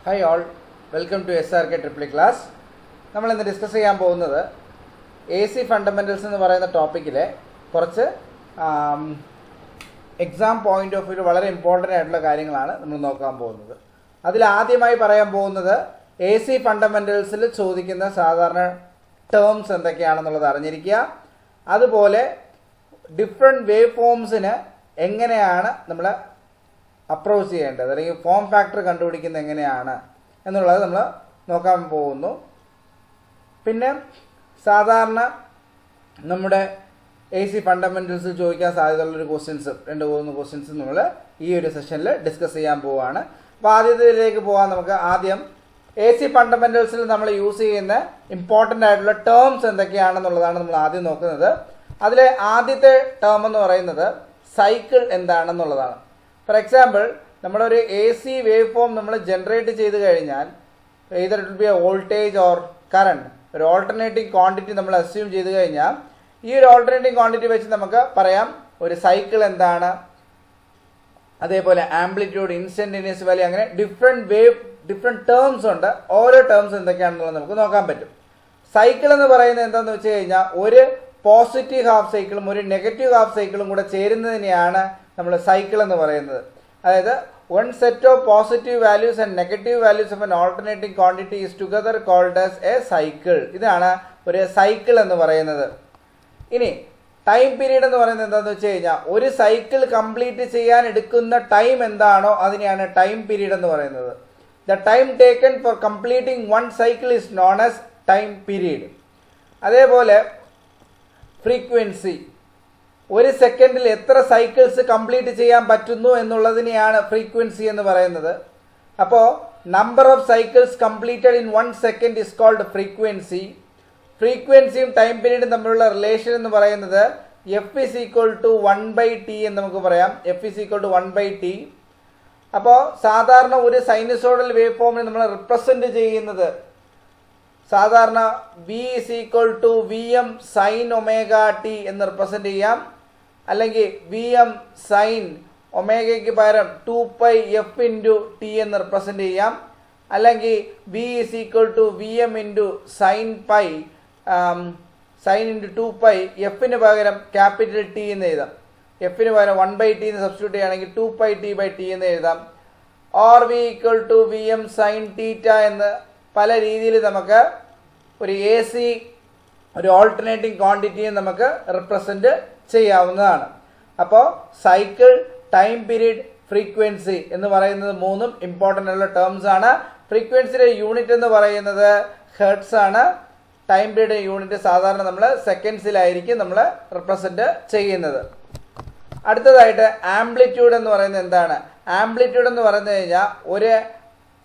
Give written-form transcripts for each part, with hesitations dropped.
Hi all, welcome to SRK triple class. നമ്മളിന്ന് discuss ചെയ്യാൻ പോകുന്നത് AC ഫണ്ടമെൻറ്റൽസ് എന്ന് പറയുന്ന ടോപ്പിക്കിലെ കുറച്ച് എക്സാം പോയിന്റ് ഓഫ് വ്യൂ വളരെ ഇമ്പോർട്ടൻ്റ് ആയിട്ടുള്ള കാര്യങ്ങളാണ് നമ്മൾ നോക്കാൻ പോകുന്നത്. അതിലാദ്യമായി പറയാൻ പോകുന്നത് AC ഫണ്ടമെൻറ്റൽസിൽ ചോദിക്കുന്ന സാധാരണ ടേംസ് എന്തൊക്കെയാണെന്നുള്ളത് അറിഞ്ഞിരിക്കുക. അതുപോലെ ഡിഫറെൻറ്റ് വേവ് ഫോംസിന് എങ്ങനെയാണ് നമ്മൾ അപ്രോച്ച് ചെയ്യേണ്ടത്, അല്ലെങ്കിൽ ഫോം ഫാക്ടർ കണ്ടുപിടിക്കുന്നത് എങ്ങനെയാണ് എന്നുള്ളത് നമ്മൾ നോക്കാൻ പോകുന്നു. പിന്നെ സാധാരണ നമ്മുടെ AC ഫണ്ടമെൻറ്റൽസ് ചോദിക്കാൻ സാധ്യതയുള്ളൊരു രണ്ട് മൂന്ന് ക്വസ്റ്റ്യൻസ് നമ്മൾ ഈ ഒരു സെഷനിൽ ഡിസ്കസ് ചെയ്യാൻ പോവുകയാണ്. അപ്പോൾ ആദ്യത്തിലേക്ക് പോകാൻ നമുക്ക് ആദ്യം AC ഫണ്ടമെൻറ്റൽസിൽ നമ്മൾ യൂസ് ചെയ്യുന്ന ഇമ്പോർട്ടൻ്റ് ആയിട്ടുള്ള ടേംസ് എന്തൊക്കെയാണെന്നുള്ളതാണ് നമ്മൾ ആദ്യം നോക്കുന്നത്. അതിലെ ആദ്യത്തെ ടേം എന്ന് പറയുന്നത് സൈക്കിൾ എന്താണെന്നുള്ളതാണ്. ഫോർ എക്സാമ്പിൾ, നമ്മളൊരു AC വേവ് ഫോം നമ്മൾ ജനറേറ്റ് ചെയ്ത് കഴിഞ്ഞാൽ either it will be a voltage or current, ഒരു ഓൾട്ടർനേറ്റിംഗ് ക്വാണ്ടിറ്റി നമ്മൾ അസ്യൂം ചെയ്ത് കഴിഞ്ഞാൽ ഈ ഒരു ഓൾട്ടർനേറ്റിംഗ് ക്വാണ്ടിറ്റി വെച്ച് നമുക്ക് പറയാം ഒരു സൈക്കിൾ എന്താണ്, അതേപോലെ ആംപ്ലിറ്റ്യൂഡ്, ഇൻസ്റ്റന്റേനിയസ് വാല്യൂ, അങ്ങനെ ഡിഫറെൻറ്റ് ടേംസ് ഉണ്ട്. ഓരോ ടേംസ് എന്തൊക്കെയാണെന്നുള്ളത് നമുക്ക് നോക്കാൻ പറ്റും. സൈക്കിൾ എന്ന് പറയുന്നത് എന്താണെന്ന് വെച്ച് കഴിഞ്ഞാൽ ഒരു പോസിറ്റീവ് ഹാഫ് സൈക്കിളും ഒരു നെഗറ്റീവ് ഹാഫ് സൈക്കിളും കൂടെ ചേരുന്നതിനെയാണ് നമ്മൾ സൈക്കിൾ എന്ന് പറയുന്നത്. അതായത് one set of positive values and negative values of an alternating quantity is together called as a cycle. ഇതാണ് ഒരു സൈക്കിൾ എന്ന് പറയുന്നത്. ഇനി ടൈം പീരീഡ് എന്ന് പറയുന്നത് എന്താണെന്ന് വെച്ച് കഴിഞ്ഞാൽ ഒരു സൈക്കിൾ കംപ്ലീറ്റ് ചെയ്യാൻ എടുക്കുന്ന ടൈം എന്താണോ അതിനെയാണ് ടൈം പീരീഡ് എന്ന് പറയുന്നത്. The time taken four completing one cycle is known as time period. അതേപോലെ ഫ്രീക്വൻസി, ഒരു സെക്കൻഡിൽ എത്ര സൈക്കിൾസ് കംപ്ലീറ്റ് ചെയ്യാൻ പറ്റുന്നു എന്നുള്ളതിനെയാണ് ഫ്രീക്വൻസി എന്ന് പറയുന്നത്. അപ്പോൾ number of cycles completed in 1 second is called frequency. ഫ്രീക്വൻസിയും ടൈം പീരീഡും തമ്മിലുള്ള റിലേഷൻ എന്ന് പറയുന്നത് F=1/t എന്ന് നമുക്ക് പറയാം. F=1/t. അപ്പോൾ സാധാരണ ഒരു സൈനസോയ്ഡൽ വേവ് ഫോമിനെ നമ്മൾ റിപ്രസെന്റ് ചെയ്യുന്നത് സാധാരണ V=Vm sin ωt എന്ന് റിപ്രസെന്റ് ചെയ്യാം, അല്ലെങ്കിൽ Vm sin ഒമേഗയ്ക്ക് പകരം 2πf × t എന്ന് റിപ്രസെന്റ് ചെയ്യാം, അല്ലെങ്കിൽ V=Vm × sin π sin × 2π, എഫിന് പകരം ക്യാപിറ്റൽ T എന്ന് എഴുതാം. എഫിന് പകരം 1/t എന്ന് സബ്സ്റ്റിറ്റ്യൂട്ട് ചെയ്യുകയാണെങ്കിൽ 2πt/t എന്ന് എഴുതാം. ഓർ V=Vm sin θ എന്ന് പല രീതിയിൽ നമുക്ക് ഒരു AC ഒരു ഓൾട്ടർനേറ്റിംഗ് ക്വാണ്ടിറ്റിയെ നമുക്ക് റിപ്രസെന്റ് ചെയ്യാവുന്നതാണ്. അപ്പോൾ സൈക്കിൾ, ടൈം പീരീഡ്, ഫ്രീക്വൻസി എന്ന് പറയുന്നത് മൂന്നും ഇമ്പോർട്ടൻ്റ് ഉള്ള ടേംസ് ആണ്. ഫ്രീക്വൻസിയുടെ യൂണിറ്റ് എന്ന് പറയുന്നത് ഹെർട്സ് ആണ്. ടൈം പീരീഡ് യൂണിറ്റ് സാധാരണ നമ്മൾ സെക്കൻഡ്സിലായിരിക്കും നമ്മൾ റിപ്രസെന്റ് ചെയ്യുന്നത്. അടുത്തതായിട്ട് ആംപ്ലിറ്റ്യൂഡ് എന്ന് പറയുന്നത് എന്താണ്? ആംപ്ലിറ്റ്യൂഡ് എന്ന് പറഞ്ഞു കഴിഞ്ഞാൽ ഒരു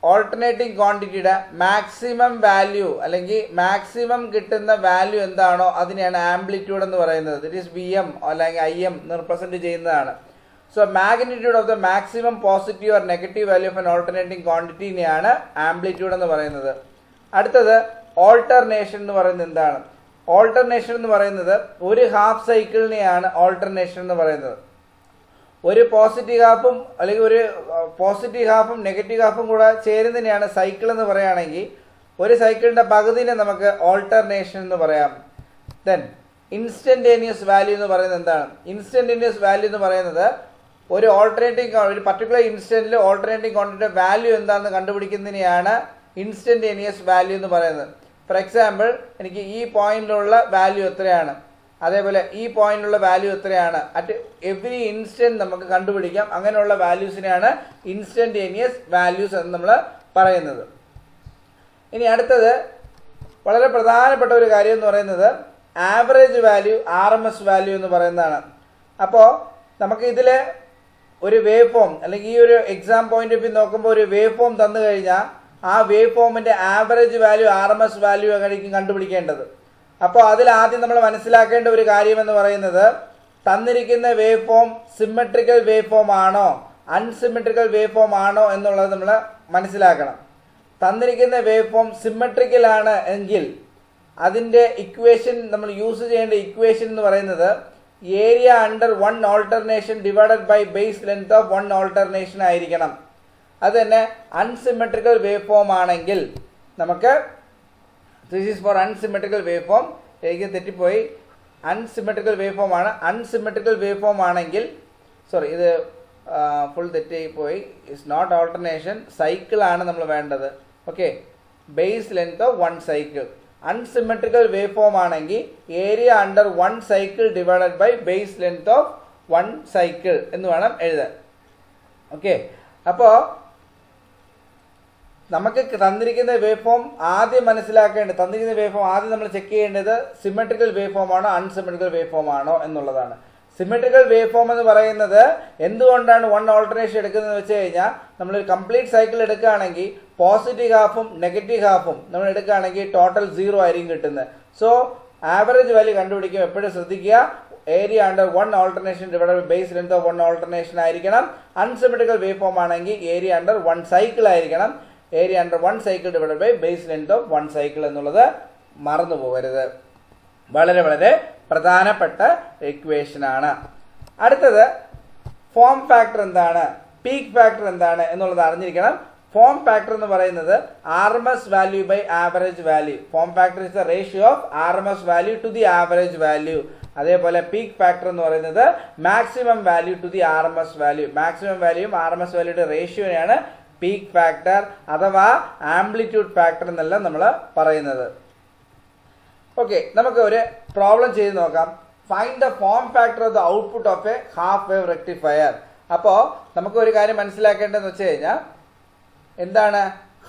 ഓൾട്ടർനേറ്റിംഗ് ക്വാണ്ടിറ്റിയുടെ മാക്സിമം വാല്യൂ അല്ലെങ്കിൽ മാക്സിമം കിട്ടുന്ന വാല്യൂ എന്താണോ അതിനെയാണ് ആംപ്ലിറ്റ്യൂഡ് എന്ന് പറയുന്നത്. ദിറ്റ് ഈസ് Vm അല്ലെങ്കിൽ Im എന്ന് റിപ്രസെന്റ് ചെയ്യുന്നതാണ്. So magnitude of the maximum positive or negative value of an alternating ക്വാണ്ടിറ്റിനെയാണ് ആംപ്ലിറ്റ്യൂഡ് എന്ന് പറയുന്നത്. അടുത്തത് ഓൾട്ടർനേഷൻ എന്ന് പറയുന്നത് എന്താണ്? ഓൾട്ടർനേഷൻ എന്ന് പറയുന്നത് ഒരു ഹാഫ് സൈക്കിളിനെയാണ് ഓൾട്ടർനേഷൻ എന്ന് പറയുന്നത്. ഒരു പോസിറ്റീവ് ഹാഫും അല്ലെങ്കിൽ ഒരു പോസിറ്റീവ് ഹാഫും നെഗറ്റീവ് ഹാഫും കൂടെ ചേരുന്നതിനെയാണ് സൈക്കിൾ എന്ന് പറയുകയാണെങ്കിൽ ഒരു സൈക്കിളിന്റെ പകുതിനെ നമുക്ക് ഓൾട്ടർനേഷൻ എന്ന് പറയാം. ദെൻ ഇൻസ്റ്റന്റേനിയസ് വാല്യൂ എന്ന് പറയുന്നത് എന്താണ്? ഇൻസ്റ്റന്റേനിയസ് വാല്യൂ എന്ന് പറയുന്നത് ഒരു ഒരു പർട്ടിക്കുലർ ഇൻസ്റ്റന്റിൽ ഓൾട്ടർനേറ്റിംഗ് ക്വാണ്ടിറ്റിയുടെ വാല്യൂ എന്താണെന്ന് കണ്ടുപിടിക്കുന്നതിനെയാണ് ഇൻസ്റ്റന്റേനിയസ് വാല്യൂ എന്ന് പറയുന്നത്. ഫോർ എക്സാമ്പിൾ, എനിക്ക് ഈ പോയിന്റിലുള്ള വാല്യൂ എത്രയാണ്, അതേപോലെ ഈ പോയിന്റിലുള്ള വാല്യൂ എത്രയാണ്, അറ്റ് എവറി ഇൻസ്റ്റന്റ് നമുക്ക് കണ്ടുപിടിക്കാം. അങ്ങനെയുള്ള വാല്യൂസിനെയാണ് ഇൻസ്റ്റന്റേനിയസ് വാല്യൂസ് എന്ന് നമ്മൾ പറയുന്നത്. ഇനി അടുത്തത് വളരെ പ്രധാനപ്പെട്ട ഒരു കാര്യം എന്ന് പറയുന്നത് ആവറേജ് വാല്യൂ, RMS വാല്യൂ എന്ന് പറയുന്നതാണ്. അപ്പോൾ നമുക്ക് ഇതിൽ ഒരു വേവ് ഫോം അല്ലെങ്കിൽ ഈ ഒരു എക്സാം പോയിന്റ് ഓഫ് വ്യൂ നോക്കുമ്പോൾ ഒരു വേവ് ഫോം തന്നു കഴിഞ്ഞാൽ ആ വേവ് ഫോമിന്റെ ആവറേജ് വാല്യൂ, RMS വാല്യൂ ആയിരിക്കും കണ്ടുപിടിക്കേണ്ടത്. അപ്പോൾ അതിൽ ആദ്യം നമ്മൾ മനസ്സിലാക്കേണ്ട ഒരു കാര്യം എന്ന് പറയുന്നത് തന്നിരിക്കുന്ന wave form symmetrical wave form ആണോ അൺസിമെട്രിക്കൽ വേവ് ഫോം ആണോ എന്നുള്ളത് നമ്മൾ മനസ്സിലാക്കണം. തന്നിരിക്കുന്ന വേവ് ഫോം സിമെട്രിക്കൽ ആണ് എങ്കിൽ അതിൻ്റെ ഇക്വേഷൻ നമ്മൾ യൂസ് ചെയ്യേണ്ട ഇക്വേഷൻ എന്ന് പറയുന്നത് area under one alternation divided by base length of one alternation ആയിരിക്കണം. അത് തന്നെ അൺസിമെട്രിക്കൽ വേവ് ഫോം ആണെങ്കിൽ നമുക്ക് this is for unsymmetrical wave form. എനിക്ക് തെറ്റിപ്പോയി, അൺസിമെട്രിക്കൽ വേവ് ഫോം ആണ്. അൺസിമെട്രിക്കൽ വേവ് ഫോം ആണെങ്കിൽ സോറി, ഇത് ഫുൾ തെറ്റിപ്പോയി. ഇറ്റ്സ് നോട്ട് ഓൾട്ടർനേഷൻ, സൈക്കിൾ ആണ് നമ്മൾ വേണ്ടത്. Okay, base length of 1 cycle. Unsymmetrical wave form ആണെങ്കിൽ area under 1 cycle divided by base length of 1 cycle എന്ന് വേണം എഴുതാൻ. ഓക്കെ, അപ്പോൾ നമുക്ക് തന്നിരിക്കുന്ന വേവ് ഫോം ആദ്യം മനസ്സിലാക്കേണ്ടത്, തന്നിരിക്കുന്ന വേവ് ഫോം ആദ്യം നമ്മൾ ചെക്ക് ചെയ്യേണ്ടത് സിമെട്രിക്കൽ വേവ് ഫോം ആണോ അൺസിമെട്രിക്കൽ വേവ് ഫോം ആണോ എന്നുള്ളതാണ്. സിമെട്രിക്കൽ വേവ് ഫോം എന്ന് പറയുന്നത് എന്തുകൊണ്ടാണ് 1 ഓൾട്ടർനേഷൻ എടുക്കുന്നത് വെച്ച് കഴിഞ്ഞാൽ, നമ്മളൊരു കംപ്ലീറ്റ് സൈക്കിൾ എടുക്കുകയാണെങ്കിൽ പോസിറ്റീവ് ഹാഫും നെഗറ്റീവ് ഹാഫും നമ്മൾ എടുക്കുകയാണെങ്കിൽ ടോട്ടൽ 0 ആയിരിക്കും കിട്ടുന്നത്. സോ ആവറേജ് വാല്യൂ കണ്ടുപിടിക്കും എപ്പോഴും ശ്രദ്ധിക്കുക, area under 1 alternation divided by base length of 1 alternation ആയിരിക്കണം. അൺസിമെട്രിക്കൽ വേവ് ഫോം ആണെങ്കിൽ ഏരിയ അണ്ടർ 1 സൈക്കിൾ ആയിരിക്കണം. Area under 1 cycle divided by base length of 1 cycle എന്നുള്ളത് മറന്നു പോകരുത്. വളരെ വളരെ പ്രധാനപ്പെട്ട ഇക്വേഷൻ ആണ്. അടുത്തത് ഫോം ഫാക്ടർ എന്താണ്, പീക്ക് ഫാക്ടർ എന്താണ് എന്നുള്ളത് അറിഞ്ഞിരിക്കണം. ഫോം ഫാക്ടർ എന്ന് പറയുന്നത് RMS value by average value. Form factor is the ratio of RMS value to the average value. അതേപോലെ പീക്ക് ഫാക്ടർ എന്ന് പറയുന്നത് maximum value to the RMS value. Maximum വാല്യൂയും ആർഎംഎസ് വാല്യൂയുടെ റേഷ്യോയാണ് പീക്ക് ഫാക്ടർ അഥവാ amplitude factor എന്നെല്ലാം നമ്മൾ പറയുന്നത്. ഓക്കെ, നമുക്ക് ഒരു പ്രോബ്ലം ചെയ്ത് നോക്കാം. Find the form factor of the output of a half wave rectifier. അപ്പോൾ നമുക്ക് ഒരു കാര്യം മനസ്സിലാക്കേണ്ടതെന്ന് വെച്ച് കഴിഞ്ഞാൽ, എന്താണ്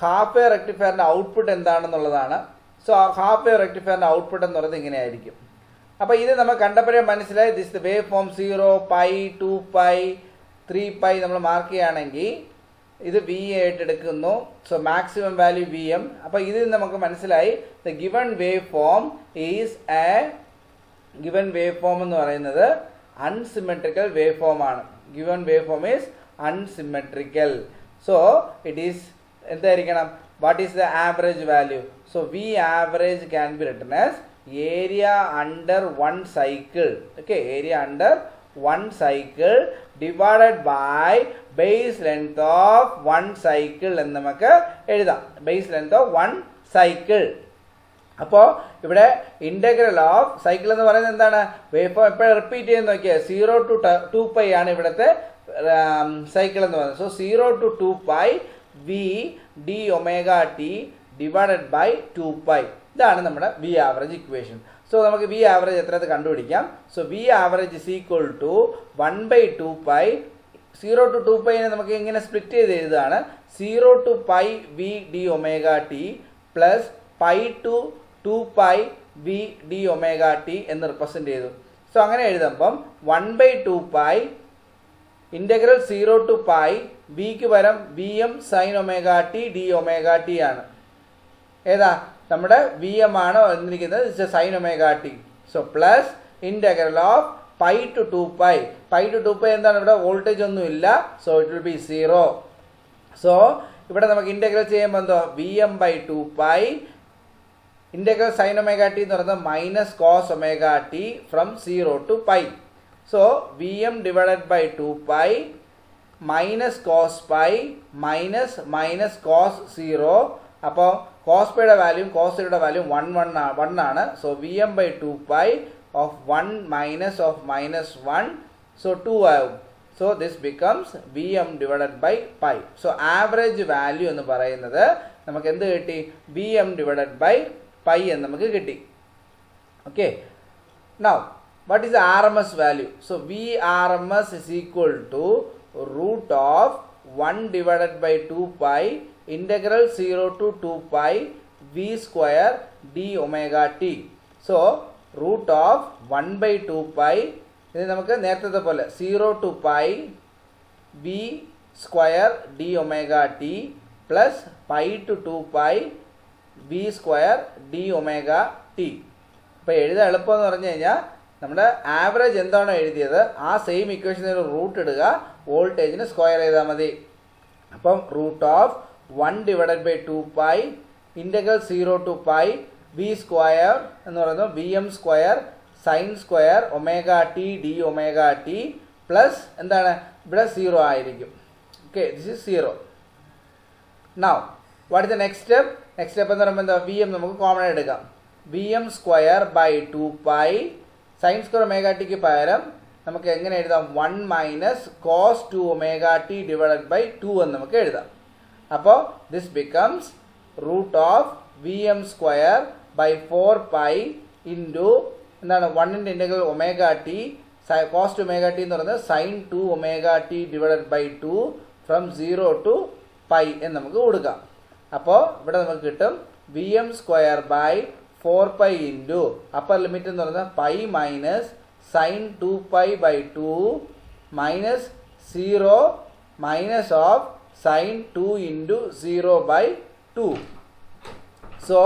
ഹാഫ് വേവ് റെക്ടിഫയറിന്റെ ഔട്ട്പുട്ട് എന്താണെന്നുള്ളതാണ്. സോ ഹാഫ് വേവ് റെക്ടിഫയറിന്റെ ഔട്ട്പുട്ട് എന്ന് പറയുന്നത് ഇങ്ങനെയായിരിക്കും. അപ്പോൾ ഇത് നമ്മൾ കണ്ടപ്പോഴേ മനസ്സിലായി, ദിസ് വേവ് ഫോം 0, π, 2π, 3π നമ്മൾ മാർക്ക് ചെയ്യുകയാണെങ്കിൽ ഇത് വി ആയിട്ട് എടുക്കുന്നു. So maximum value V M. അപ്പോൾ ഇതിൽ നമുക്ക് മനസ്സിലായി the given wave form is a given wave form എന്ന് പറയുന്നത് അൺസിമെട്രിക്കൽ വേവ് ഫോം ആണ്. Given wave form is unsymmetrical. So it is എന്തായിരിക്കണം, what is the average value? So V average can be written as area under 1 cycle. Okay, area under 1 cycle divided by base length of 1 cycle എന്ന് നമുക്ക് എഴുതാം. Base length of 1 cycle. അപ്പോൾ ഇവിടെ integral of cycle എന്ന് പറയുന്നത് എന്താണ്, wave form എപ്പോഴും repeat ചെയ്യുന്ന നോക്കിയാൽ 0 to 2π ആണ് ഇവിടുത്തെ സൈക്കിൾ എന്ന് പറയുന്നത്. So 0 to 2π V D omega T divided by 2π. ഇതാണ് നമ്മുടെ വി ആവറേജ് ഇക്വേഷൻ. സോ നമുക്ക് വി ആവറേജ് എത്രയത് കണ്ടുപിടിക്കാം. So V average is equal to 1/2π. 0 to 2π നമുക്ക് ഇങ്ങനെ സ്പ്ലിറ്റ് ചെയ്ത് എഴുതുകയാണ്. 0 to π V D omega T plus π to 2π V D omega T എന്ന് റിപ്രസെന്റ് ചെയ്തു. സോ അങ്ങനെ എഴുതുമ്പം 1/2π ഇന്റഗ്രൽ 0 to π വിക്ക് പകരം V M sine omega T D omega T ആണ്. ഏതാ നമ്മുടെ വി എം ആണ് എന്നിരിക്കുന്നത് sine omega T. So plus integral of π to 2π. π to 2π എന്താണ്, ഇവിടെ വോൾട്ടേജ് ഒന്നും ഇല്ല. So it will be 0. So ഇവിടെ നമുക്ക് ഇന്റഗ്രൽ ചെയ്യുമ്പോൾ എന്തോ V M by 2π integral sine omega T എന്ന് പറയുന്നത് minus cos omega T from 0 to π. So V M divided by 2π minus cos pi minus minus cos 0. അപ്പോൾ cos പൈയുടെ വാല്യൂം cos യുടെ value 1 ആണ്. So V M by 2π of 1 minus of minus 1. So 2 ആവും. So this becomes V M divided by pi. So average value എന്ന് പറയുന്നത് നമുക്ക് എന്ത് കിട്ടി, V M divided by pi എന്ന് നമുക്ക് കിട്ടി. Okay, now what is the RMS value? So VRMS is equal to root of 1 divided by 2π integral 0 to 2π v square d omega t. So root of 1 by 2π ഇത് നമുക്ക് നേരത്തെ പോലെ 0 to π v square d omega t plus π to 2π v square d omega t. അപ്പോൾ എഴുതാൻ എളുപ്പമെന്ന് പറഞ്ഞു കഴിഞ്ഞാൽ നമ്മുടെ average എന്താണോ എഴുതിയത് ആ സെയിം ഇക്വേഷനിൽ റൂട്ട് ഇടുക, വോൾട്ടേജിന് സ്ക്വയർ ചെയ്താൽ മതി. അപ്പം root of 1 divided by 2π integral 0 to π V square എന്ന് പറയുന്നത് V M square sine square omega T D omega T plus എന്താണ് ഇവിടെ 0 ആയിരിക്കും. Okay, this is 0. Now, what is the next step? Next step എന്ന് പറയുമ്പോൾ എന്താ, വി എം നമുക്ക് common എടുക്കാം. V M square by 2 pi sine square omega ടിക്ക് പകരം നമുക്ക് എങ്ങനെ എഴുതാം, 1 minus cos 2 omega T divided by 2 എന്ന് നമുക്ക് എഴുതാം. അപ്പോൾ this becomes root of V M square by 4 pi into എന്താണ് 1ൻ്റെ integral omega T cos 2 omega T എന്ന് പറയുന്നത് sine 2 omega T divided by 2 from 0 to pi എന്ന് നമുക്ക് കൊടുക്കാം. അപ്പോൾ ഇവിടെ നമുക്ക് കിട്ടും V M square by 4 pi into upper limit എന്ന് പറയുന്നത് pi minus sine 2 pi by 2 minus 0 minus of sine 2 into 0 by 2. So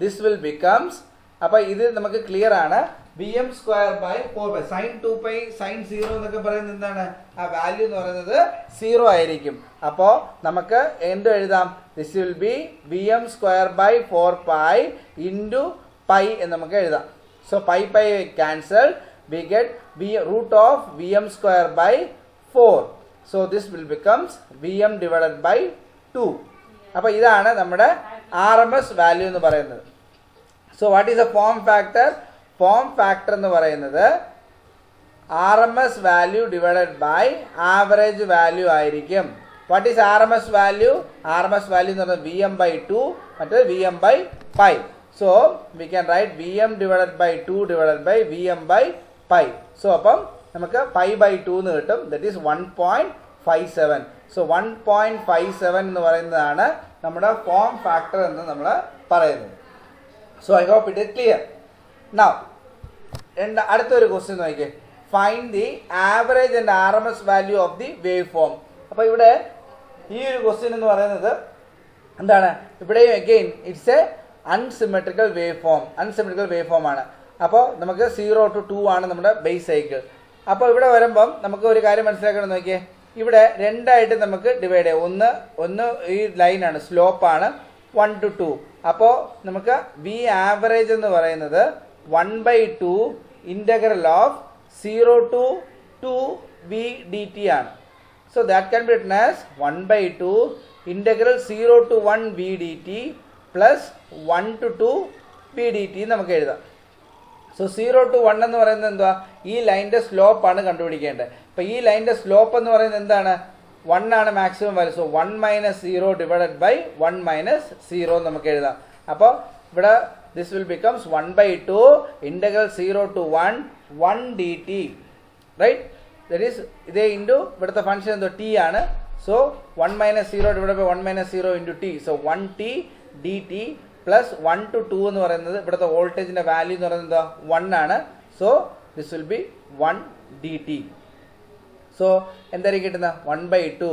this will becomes, അപ്പോൾ ഇത് നമുക്ക് ക്ലിയർ ആണ്. V M square by 4 pi sine 2 pi sine 0 എന്നൊക്കെ പറയുന്നത് എന്താണ്, ആ വാല്യൂ എന്ന് പറയുന്നത് 0 ആയിരിക്കും. അപ്പോൾ നമുക്ക് എന്ത് എഴുതാം, this will be V M square by 4 pi into pi എന്ന് നമുക്ക് എഴുതാം. So pi pi cancel, we get root of Vm square by 4. So this will becomes Vm divided by 2. അപ്പോൾ ഇതാണ് നമ്മുടെ RMS വാല്യൂ എന്ന് പറയുന്നത്. So what is a form factor? Form factor എന്ന് പറയുന്നത് RMS value divided by average value ആയിരിക്കും. What is RMS value? RMS value എന്ന് പറയുന്നത് Vm by 2, മറ്റേ Vm by 5. So we can write Vm divided by 2 divided by Vm by pi. So അപ്പം നമുക്ക് pi by 2 എന്ന് കിട്ടും. That is 1.57. So 1.57 എന്ന് പറയുന്നതാണ് നമ്മുടെ ഫോം ഫാക്ടർ എന്ന് നമ്മൾ പറയുന്നത്. So I hope it is clear. Now അടുത്തൊരു ക്വസ്റ്റ്യൻ നോക്കിയേ, find the average and RMS value of the wave form. അപ്പോൾ ഇവിടെ ഈ ഒരു ക്വസ്റ്റ്യൻ എന്ന് പറയുന്നത് എന്താണ്, ഇവിടെയും again it's a unsymmetrical wave form ആണ്. അപ്പോൾ നമുക്ക് 0 to 2 ആണ് നമ്മുടെ ബേസ് സൈക്കിൾ. അപ്പോൾ ഇവിടെ വരുമ്പം നമുക്ക് ഒരു കാര്യം മനസ്സിലാക്കണം, നോക്കിയേ, ഇവിടെ രണ്ടായിട്ട് നമുക്ക് ഡിവൈഡ് ചെയ്യാം. ഒന്ന് ഈ ലൈനാണ്, സ്ലോപ്പാണ് 1 to 2. അപ്പോൾ നമുക്ക് വി ആവറേജ് എന്ന് പറയുന്നത് 1/2 integral of 0 to 2 V D T ആണ്. So that can be written as 1/2 integral 0 to 1 V D T plus 1 to 2 V D T നമുക്ക് എഴുതാം. സോ 0 to 1 എന്ന് പറയുന്നത് എന്തുവാ, ഈ ലൈൻ്റെ സ്ലോപ്പാണ് കണ്ടുപിടിക്കേണ്ടത്. അപ്പോൾ ഈ ലൈൻ്റെ സ്ലോപ്പ് എന്ന് പറയുന്നത് എന്താണ്, 1 ആണ് maximum value. So 1 minus 0 divided by 1 minus 0 നമുക്ക് എഴുതാം. അപ്പോൾ ഇവിടെ this will becomes 1/2 integral 0 to 1 D T, right? That is ഇതേ ഇൻറ്റു ഇവിടുത്തെ ഫംഗ്ഷൻ എന്തോ ടി ആണ്. So 1 minus 0 divide by 1 minus 0 into T. So 1t D T plus 1 to 2 എന്ന് പറയുന്നത് ഇവിടുത്തെ വോൾട്ടേജിൻ്റെ വാല്യൂ എന്ന് പറയുന്നത് എന്താ, 1 ആണ്. So this will be 1 D T. So എന്തായിരിക്കും കിട്ടുന്നത്, 1/2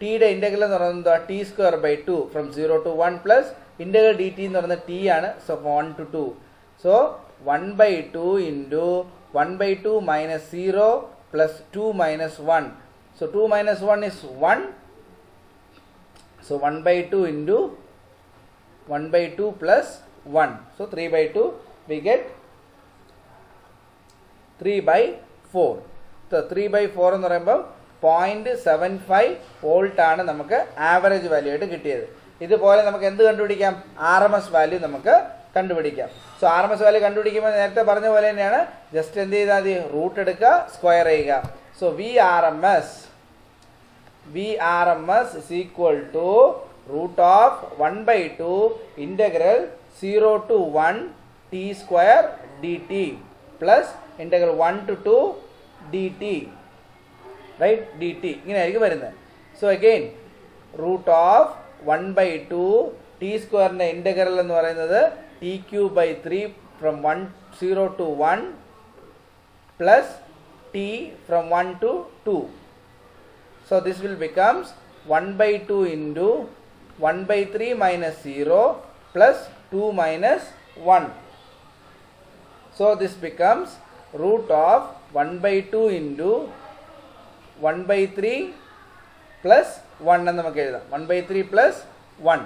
ടിയുടെ ഇൻ്റഗ്രൽ എന്ന് പറയുന്നത് എന്താ, T square by 2 from 0 to 1 plus integral D T എന്ന് പറയുന്നത് ടി ആണ്. So 1 to 2. So 1/2 into 1/2 minus 0 plus 2 minus 1. So 2 minus 1 is 1. So 1/2 into 1/2 plus 1. So 3/2 we get 3/4. So 3/4 എന്ന് പറയുമ്പോൾ 0.75 വോൾട്ട് ആണ് നമുക്ക് ആവറേജ് വാല്യൂ ആയിട്ട് കിട്ടിയത്. ഇതുപോലെ നമുക്ക് എന്ത് കണ്ടുപിടിക്കാം, RMS വാല്യൂ നമുക്ക് കണ്ടുപിടിക്കാം. സോ RMS വാല്യൂ കണ്ടുപിടിക്കുമ്പോൾ നേരത്തെ പറഞ്ഞ പോലെ തന്നെയാണ്, ജസ്റ്റ് എന്ത് ചെയ്താൽ മതി, റൂട്ട് എടുക്കുക, സ്ക്വയർ ചെയ്യുക. So VRMS is equal to root of 1/2 integral 0 to 1 t square dt plus integral 1 to 2 dt, right? dt ഇങ്ങനെ ആയിരിക്കും വരുന്നത്. So again root of 1/2 t സ്ക്വയറിൻ്റെ ഇൻ്റഗ്രൽ എന്ന് പറയുന്നത് t³/3 from 0 to 1 plus t from 1 to 2. So this will becomes 1/2 into 1/3 minus 0 plus 2 minus 1. So this becomes root of 1/2 into 1/3 plus 1 എന്ന് നമുക്ക് എഴുതാം. 1/3 plus 1.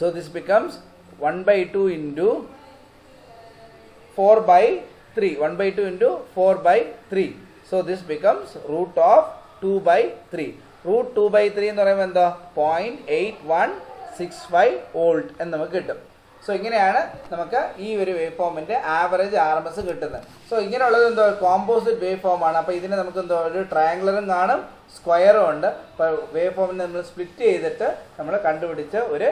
So this becomes 1/2 into 4/3. 1/2 into 4/3. So this becomes root of 2/3. √2/3 എന്ന് പറയുമ്പോൾ എന്താ 0.8165 volt എന്ന് നമുക്ക് കിട്ടും. So ഇങ്ങനെയാണ് നമുക്ക് ഈ ഒരു വേവ് ഫോമിൻ്റെ ആവറേജ് RMS കിട്ടുന്നത്. സോ ഇങ്ങനെയുള്ളത് എന്തോ കോമ്പോസിറ്റ് വേവ് ഫോമാണ്. അപ്പോൾ ഇതിന് നമുക്ക് എന്തോ ഒരു ട്രയാങ്കുലറും കാണും സ്ക്വയറും ഉണ്ട്. അപ്പോൾ വേവ് ഫോമിനെ നമ്മൾ സ്പ്ലിറ്റ് ചെയ്തിട്ട് നമ്മൾ കണ്ടുപിടിച്ച ഒരു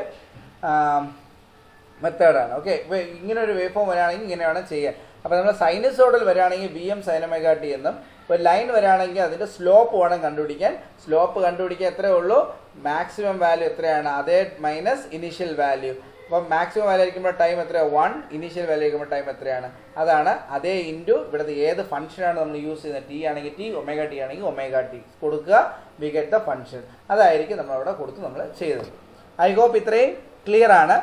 മെത്തേഡാണ്. ഓക്കെ, ഇപ്പോൾ ഇങ്ങനെ ഒരു വേവ് ഫോം വരികയാണെങ്കിൽ ഇങ്ങനെ വേണം ചെയ്യാൻ. അപ്പോൾ നമ്മൾ സൈനസോഡൽ വരികയാണെങ്കിൽ Vm sin omega t എന്നും, ഇപ്പോൾ ലൈൻ വരികയാണെങ്കിൽ അതിൻ്റെ സ്ലോപ്പ് വേണം കണ്ടുപിടിക്കാൻ. സ്ലോപ്പ് കണ്ടുപിടിക്കാൻ എത്രയേ ഉള്ളൂ, മാക്സിമം വാല്യൂ എത്രയാണ് അതേ മൈനസ് ഇനീഷ്യൽ വാല്യൂ. അപ്പം മാക്സിമം വാല്യൂ ആയിരിക്കുമ്പോൾ ടൈം എത്രയാണ് 1, ഇനീഷ്യൽ വാല്യൂ ആയിരിക്കുമ്പോൾ ടൈം എത്രയാണ് അതാണ് അതേ ഇൻറ്റു ഇവിടുത്തെ ഏത് ഫംഗ്ഷനാണ് നമ്മൾ യൂസ് ചെയ്യുന്നത്. ടി ആണെങ്കിൽ ടി, ഒമേഗ ടി ആണെങ്കിൽ ഒമേഗ ടി കൊടുക്കുക, വി ഗെറ്റ് ദ ഫംഗ്ഷൻ. അതായിരിക്കും നമ്മളവിടെ കൊടുത്ത് നമ്മൾ ചെയ്തത്. ഐ ഹോപ്പ് ഇത്രയും ക്ലിയർ ആണ്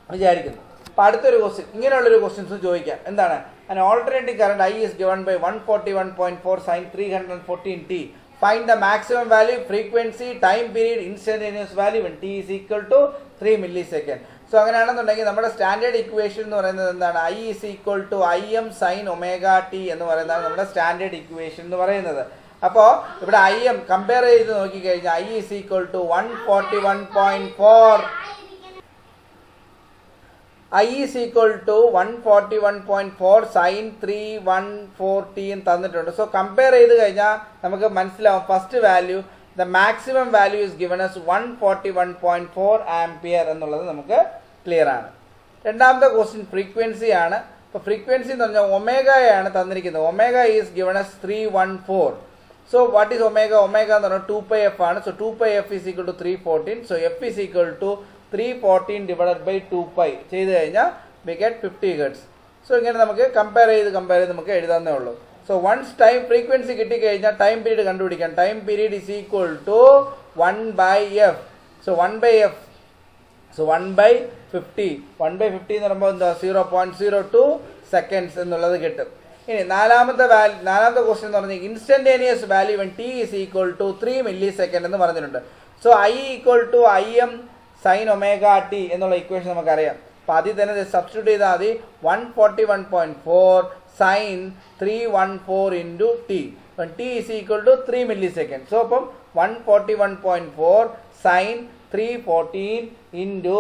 വിചാരിക്കുന്നു. അപ്പോൾ അടുത്തൊരു ക്വസ്റ്റ്യൻ, ഇങ്ങനെയുള്ളൊരു ക്വസ്റ്റ്യൻസ് ചോദിക്കാം. എന്താണ്, an alternating current I is given by 141.4 sin 314t. Find the maximum value, frequency, time period, instantaneous value when t is equal to 3 millisecond. So അങ്ങനെയാണെന്നുണ്ടെങ്കിൽ നമ്മുടെ സ്റ്റാൻഡേർഡ് ഇക്വേഷൻ എന്ന് പറയുന്നത് എന്താണ്, I is equal to Im sin omega t എന്ന് പറയുന്നതാണ് നമ്മുടെ standard equation എന്ന് പറയുന്നത്. അപ്പോൾ ഇവിടെ Im കമ്പയർ ചെയ്ത് നോക്കിക്കഴിഞ്ഞാൽ I is equal to 141.4 I is equal to 141.4 sin 314t എന്ന് തന്നിട്ടുണ്ട്. സോ കമ്പയർ ചെയ്ത് കഴിഞ്ഞാൽ നമുക്ക് മനസ്സിലാവും first value the maximum value is given as 141.4 ampere എന്നുള്ളത് നമുക്ക് ക്ലിയർ ആണ്. രണ്ടാമത്തെ ക്വസ്റ്റ്യൻ ഫ്രീക്വൻസി ആണ്. ഇപ്പോൾ ഫ്രീക്വൻസി എന്ന് പറഞ്ഞാൽ ഒമേഗയാണ് തന്നിരിക്കുന്നത്. Omega is given as 314. So what is omega? Omega എന്ന് പറഞ്ഞാൽ 2πf ആണ്. So 2πf is equal to 314. So f is equal to 314 divided by 2π ചെയ്ത് കഴിഞ്ഞാൽ we get 50 Hz. സോ ഇങ്ങനെ നമുക്ക് കമ്പയർ ചെയ്ത് നമുക്ക് എഴുതാവുന്നേ ഉള്ളൂ. സോ വൺസ് ടൈം ഫ്രീക്വൻസി കിട്ടിക്കഴിഞ്ഞാൽ ടൈം പീരീഡ് കണ്ടുപിടിക്കാം. Time period is equal to 1/f. So 1/f, so 1/50. 1/50 എന്ന് പറയുമ്പോൾ എന്താ 0.02 സെക്കൻഡ്സ് എന്നുള്ളത് കിട്ടും. ഇനി നാലാമത്തെ ക്വസ്റ്റ്യൻ എന്ന് പറഞ്ഞാൽ instantaneous value when t is equal to 3 millisecond എന്ന് പറഞ്ഞിട്ടുണ്ട്. So I equal to Im sin omega t എന്നുള്ള ഇക്വേഷൻ നമുക്കറിയാം. അപ്പോൾ അതിൽ തന്നെ സബ്സ്റ്റിറ്റ്യൂട്ട് ചെയ്താൽ മതി 141.4 sin 314 into t. when t is equal to 3 millisecond. So അപ്പം 141.4 sin 314 into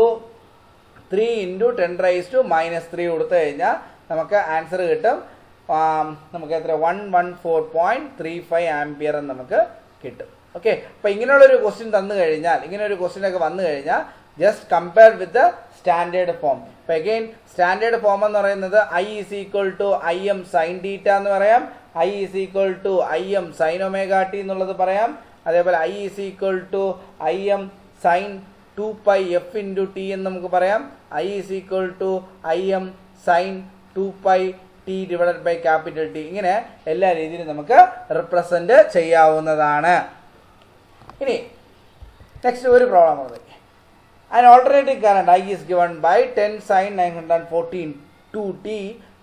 3 into 10 raised to -3 കൊടുത്തു കഴിഞ്ഞാൽ നമുക്ക് ആൻസർ കിട്ടും. നമുക്ക് എത്ര 114.35 ആംപിയർ എന്ന് നമുക്ക് കിട്ടും. ഓക്കെ, അപ്പോൾ ഇങ്ങനെയുള്ളൊരു ക്വസ്റ്റ്യൻ തന്നു കഴിഞ്ഞാൽ, ഇങ്ങനെ ഒരു ക്വസ്റ്റ്യനൊക്കെ വന്നു കഴിഞ്ഞാൽ just compare with the standard form. അപ്പോൾ അഗെയിൻ സ്റ്റാൻഡേർഡ് ഫോം എന്ന് പറയുന്നത് I is equal to Im sin θ എന്ന് പറയാം, I is equal to Im sin omega t എന്നുള്ളത് പറയാം. അതേപോലെ I is equal to Im sin 2πf into t എന്ന് നമുക്ക് പറയാം. I is equal to Im sin 2πt divided by capital T. ഇങ്ങനെ എല്ലാ രീതിയിലും നമുക്ക് റിപ്രസെന്റ് ചെയ്യാവുന്നതാണ്. ഇനി നെക്സ്റ്റ് ഒരു പ്രോബ്ലം ആണ്. An alternating current I is given by 10 sin 914t.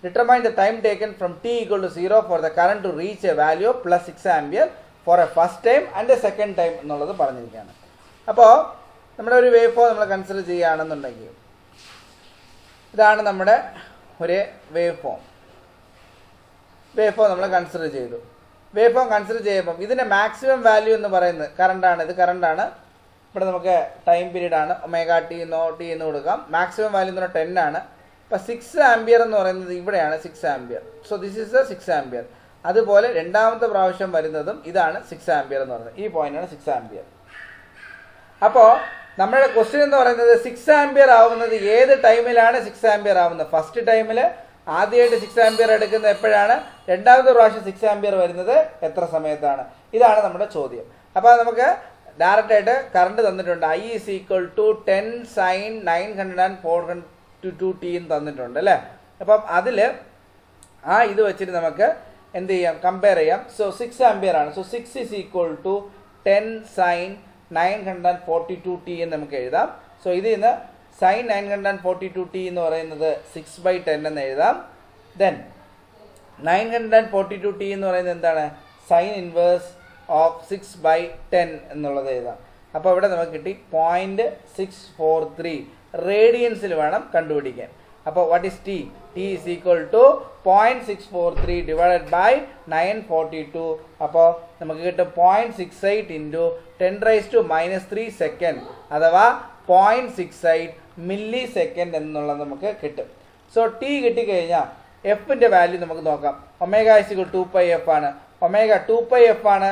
Determine the time taken from t equal to 0 for the current to reach a value of plus 6 ampere for a first time and a second time എന്നുള്ളത് പറഞ്ഞിരിക്കുകയാണ്. അപ്പോൾ നമ്മുടെ ഒരു wave form നമ്മൾ consider ചെയ്യുകയാണെന്നുണ്ടെങ്കിൽ ഇതാണ് നമ്മുടെ ഒരു വേവ് ഫോം നമ്മൾ കൺസിഡർ ചെയ്തു. വേവ് ഫോം കൺസിഡർ ചെയ്യുമ്പം ഇതിൻ്റെ മാക്സിമം വാല്യൂ എന്ന് പറയുന്നത് കറണ്ടാണ്. ഇത് കറണ്ടാണ്. ഇവിടെ നമുക്ക് ടൈം പീരീഡ് ആണ്, ഒമേഗ ടി എന്നോ ടി എന്ന് കൊടുക്കാം. മാക്സിമം വാല്യൂ എന്ന് പറഞ്ഞാൽ 10 ആണ്. അപ്പോൾ 6 ആംപിയർ എന്ന് പറയുന്നത് ഇവിടെയാണ് 6 ampere. So this is the 6 ampere. അതുപോലെ രണ്ടാമത്തെ പ്രാവശ്യം വരുന്നതും ഇതാണ് 6 ആംപിയർ എന്ന് പറയുന്നത്. ഈ പോയിന്റാണ് 6 ആംപിയർ. അപ്പോൾ നമ്മുടെ ക്വസ്റ്റ്യൻ എന്ന് പറയുന്നത് 6 ആംപിയർ ആവുന്നത് ഏത് ടൈമിലാണ് 6 ആംപിയർ ആവുന്നത്? ഫസ്റ്റ് ടൈമിൽ ആദ്യമായിട്ട് 6 ആംപിയർ എടുക്കുന്നത് എപ്പോഴാണ്? രണ്ടാമത്തെ പ്രാവശ്യം 6 ആംപിയർ വരുന്നത് എത്ര സമയത്താണ്? ഇതാണ് നമ്മുടെ ചോദ്യം. അപ്പോൾ നമുക്ക് ഡയറക്റ്റ് ആയിട്ട് കറണ്ട് തന്നിട്ടുണ്ട്. I is equal to 10 sin 942t എന്ന് തന്നിട്ടുണ്ട് അല്ലേ. അപ്പം അതിൽ ഇത് വെച്ചിട്ട് നമുക്ക് എന്ത് ചെയ്യാം, കമ്പയർ ചെയ്യാം. സോ 6 ആംപിയർ ആണ്. So 6 is equal to 10 sin 942t എന്ന് നമുക്ക് എഴുതാം. സോ ഇതിൽ നിന്ന് sin 942t എന്ന് പറയുന്നത് 6/10 എന്ന് എഴുതാം. ദെൻ 942t എന്ന് പറയുന്നത് എന്താണ്? സൈൻ ഇൻവേഴ്സ് ഓഫ് 6/10 എന്നുള്ളത് എഴുതാം. അപ്പോൾ ഇവിടെ നമുക്ക് കിട്ടി 0.643 റേഡിയൻസിൽ വേണം കണ്ടുപിടിക്കാൻ. അപ്പോൾ what is T? T is equal to 0.643 divided by 942. അപ്പോൾ നമുക്ക് കിട്ടും 0.68 ഇൻറ്റു 10⁻³ സെക്കൻഡ്, അഥവാ 0.68 മില്ലി സെക്കൻഡ് എന്നുള്ളത് നമുക്ക് കിട്ടും. സോ ടി കിട്ടിക്കഴിഞ്ഞാൽ എഫിൻ്റെ വാല്യൂ നമുക്ക് നോക്കാം. ഒമേഗ ഇസ് ഈക്വൽ 2πf ആണ്. ഒമേഗ 2πf ആണ്.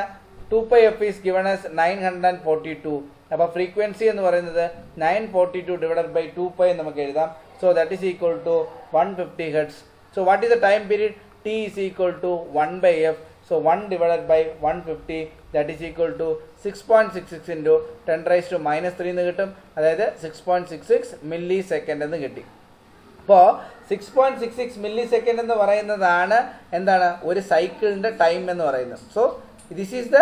2πf is given as 942. അപ്പോൾ ഫ്രീക്വൻസി എന്ന് പറയുന്നത് 942 ഡിവൈഡഡ് ബൈ 2π നമുക്ക് എഴുതാം. So that is equal to 150 hertz. So what is the time period? T is equal to 1/f. So 1 divided by 150 that is equal to 6.66 into 10⁻³ എന്ന് കിട്ടും. അതായത് 6.66 milli second എന്ന് കിട്ടി. അപ്പോൾ 6.66 മില്ലി സെക്കൻഡ് എന്ന് പറയുന്നതാണ് എന്താണ് ഒരു സൈക്കിളിൻ്റെ ടൈം എന്ന് പറയുന്നത്. So this is the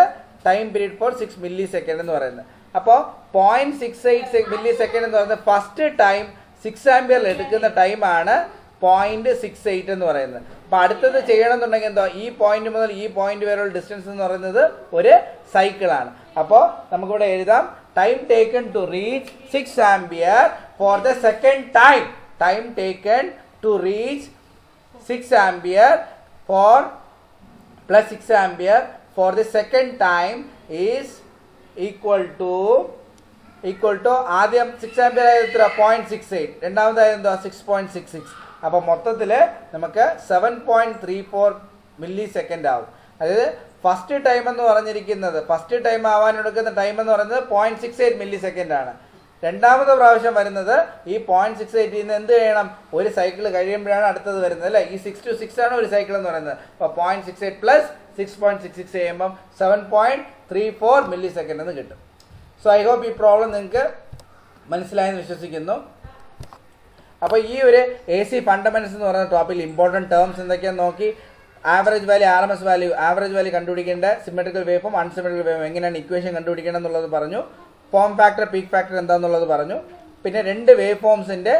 time period for 6 milli second എന്ന് പറയുന്നത്. അപ്പോൾ 0.68 മില്ലി സെക്കൻഡ് എന്ന് പറയുന്നത് ഫസ്റ്റ് ടൈം 6 ആംപിയറിൽ എടുക്കുന്ന ടൈമാണ് 0.68 എന്ന് പറയുന്നത്. അപ്പോൾ അടുത്തത് ചെയ്യണമെന്നുണ്ടെങ്കിൽ എന്തോ ഈ പോയിന്റ് മുതൽ ഈ പോയിന്റ് വരെയുള്ള ഡിസ്റ്റൻസ് എന്ന് പറയുന്നത് ഒരു സൈക്കിളാണ്. അപ്പോൾ നമുക്കിവിടെ എഴുതാം time taken to reach 6 ampere for the second time. Time taken to reach 6 ampere for plus 6 ampere for the second time is equal to ആദ്യം 6 ആംപിയർ ആയത് എത്ര? 0.68. രണ്ടാമതായത് എന്തോ 6.66. അപ്പോൾ മൊത്തത്തിൽ നമുക്ക് 7.34 മില്ലി സെക്കൻഡ് ആവും. അതായത് ഫസ്റ്റ് ടൈം എന്ന് പറഞ്ഞിരിക്കുന്നത് ഫസ്റ്റ് ടൈം ആവാൻ എടുക്കുന്ന ടൈം എന്ന് പറയുന്നത് 0.68 മില്ലി സെക്കൻഡ് ആണ്. രണ്ടാമത്തെ പ്രാവശ്യം വരുന്നത് ഈ 0.68 നിന്ന് എന്ത് ചെയ്യണം? ഒരു സൈക്കിൾ കഴിയുമ്പോഴാണ് അടുത്തത് വരുന്നത് അല്ലേ? ഈ 6 to 6 ആണ് ഒരു സൈക്കിൾ എന്ന് പറയുന്നത്. അപ്പോൾ 0.68 പ്ലസ് 6.66 ചെയ്യുമ്പം 7.34 മില്ലി സെക്കൻഡ് എന്ന് കിട്ടും. സോ ഐ ഹോപ്പ് ഈ പ്രോബ്ലം നിങ്ങൾക്ക് മനസ്സിലായെന്ന് വിശ്വസിക്കുന്നു. അപ്പോൾ ഈ ഒരു എ സി ഫണ്ടമെന്റ്സ് എന്ന് പറയുന്ന ടോപ്പിക്കിൽ ഇമ്പോർട്ടൻറ്റ് ടേംസ് എന്തൊക്കെയാണെന്ന് നോക്കി. Average value, RMS value, average value കണ്ടുപിടിക്കേണ്ട, symmetrical wave form, unsymmetrical wave form എങ്ങനെയാണ് ഇക്വേഷൻ കണ്ടുപിടിക്കണം എന്നുള്ളത് പറഞ്ഞു. ഫോം ഫാക്ടർ, പീക്ക് ഫാക്ടർ എന്താണെന്നുള്ളത് പറഞ്ഞു. പിന്നെ 2 വേവ് ഫോംസിൻ്റെ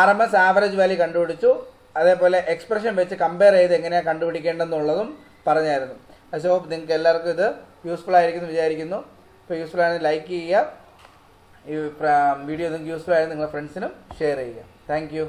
RMS ആവറേജ് വാല്യൂ കണ്ടുപിടിച്ചു. അതേപോലെ എക്സ്പ്രഷൻ വെച്ച് കമ്പയർ ചെയ്ത് എങ്ങനെയാണ് കണ്ടുപിടിക്കേണ്ടതെന്നുള്ളതും പറഞ്ഞായിരുന്നു. സോ നിങ്ങൾക്ക് എല്ലാവർക്കും ഇത് യൂസ്ഫുൾ ആയിരിക്കുമെന്ന് വിചാരിക്കുന്നു. ഇപ്പോൾ യൂസ്ഫുൾ ആണെങ്കിൽ ലൈക്ക് ചെയ്യുക. ഈ വീഡിയോ നിങ്ങൾക്ക് യൂസ്ഫുൾ ആയാലും നിങ്ങളുടെ ഫ്രണ്ട്സിനും ഷെയർ ചെയ്യുക. Thank you.